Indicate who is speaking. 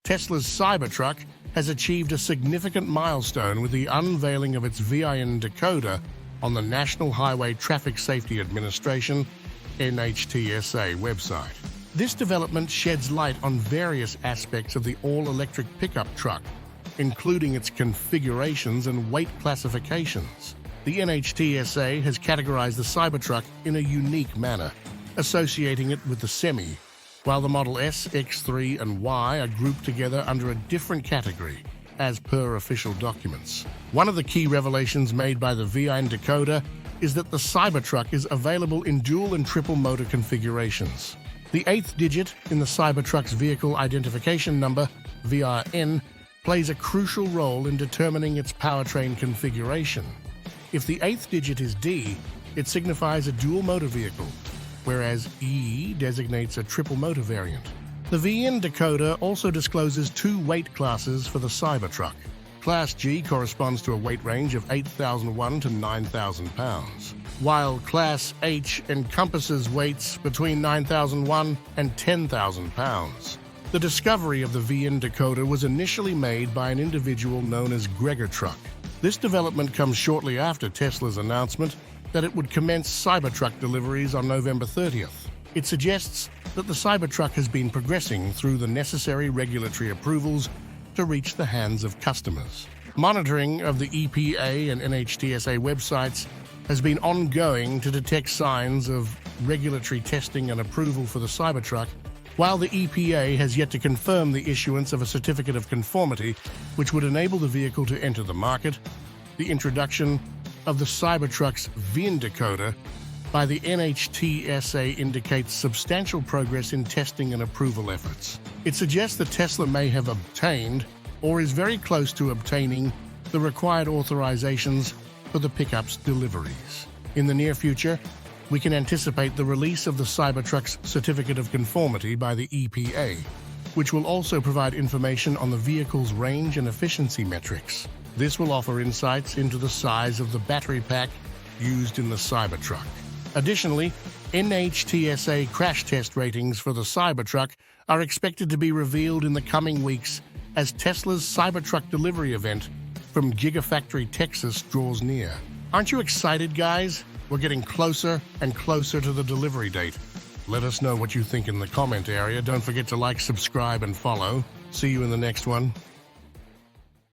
Speaker 1: Tesla's Cybertruck has achieved a significant milestone with the unveiling of its VIN decoder on the National Highway Traffic Safety Administration (NHTSA) website. This development sheds light on various aspects of the all-electric pickup truck, including its configurations and weight classifications. The NHTSA has categorized the Cybertruck in a unique manner, associating it with the Semi, while the Model S, X3, and Y are grouped together under a different category, as per official documents. One of the key revelations made by the VIN decoder is that the Cybertruck is available in dual and triple motor configurations. The 8th digit in the Cybertruck's vehicle identification number, VRN, plays a crucial role in determining its powertrain configuration. If the 8th digit is D, it signifies a dual motor vehicle, whereas E designates a triple motor variant. The VIN decoder also discloses 2 weight classes for the Cybertruck. Class G corresponds to a weight range of 8,001 to 9,000 pounds, while Class H encompasses weights between 9,001 and 10,000 pounds. The discovery of the VIN decoder was initially made by an individual known as Cybertruck. This development comes shortly after Tesla's announcement that it would commence Cybertruck deliveries on November 30th. It suggests that the Cybertruck has been progressing through the necessary regulatory approvals to reach the hands of customers. Monitoring of the EPA and NHTSA websites has been ongoing to detect signs of regulatory testing and approval for the Cybertruck, while the EPA has yet to confirm the issuance of a certificate of conformity which would enable the vehicle to enter the market. The introduction of the Cybertruck's VIN decoder by the NHTSA indicates substantial progress in testing and approval efforts. It suggests that Tesla may have obtained, or is very close to obtaining, the required authorizations for the pickup's deliveries. In the near future, we can anticipate the release of the Cybertruck's certificate of conformity by the EPA, which will also provide information on the vehicle's range and efficiency metrics. This will offer insights into the size of the battery pack used in the Cybertruck. Additionally, NHTSA crash test ratings for the Cybertruck are expected to be revealed in the coming weeks as Tesla's Cybertruck delivery event from Gigafactory, Texas draws near. Aren't you excited, guys? We're getting closer and closer to the delivery date. Let us know what you think in the comment area. Don't forget to like, subscribe, and follow. See you in the next one.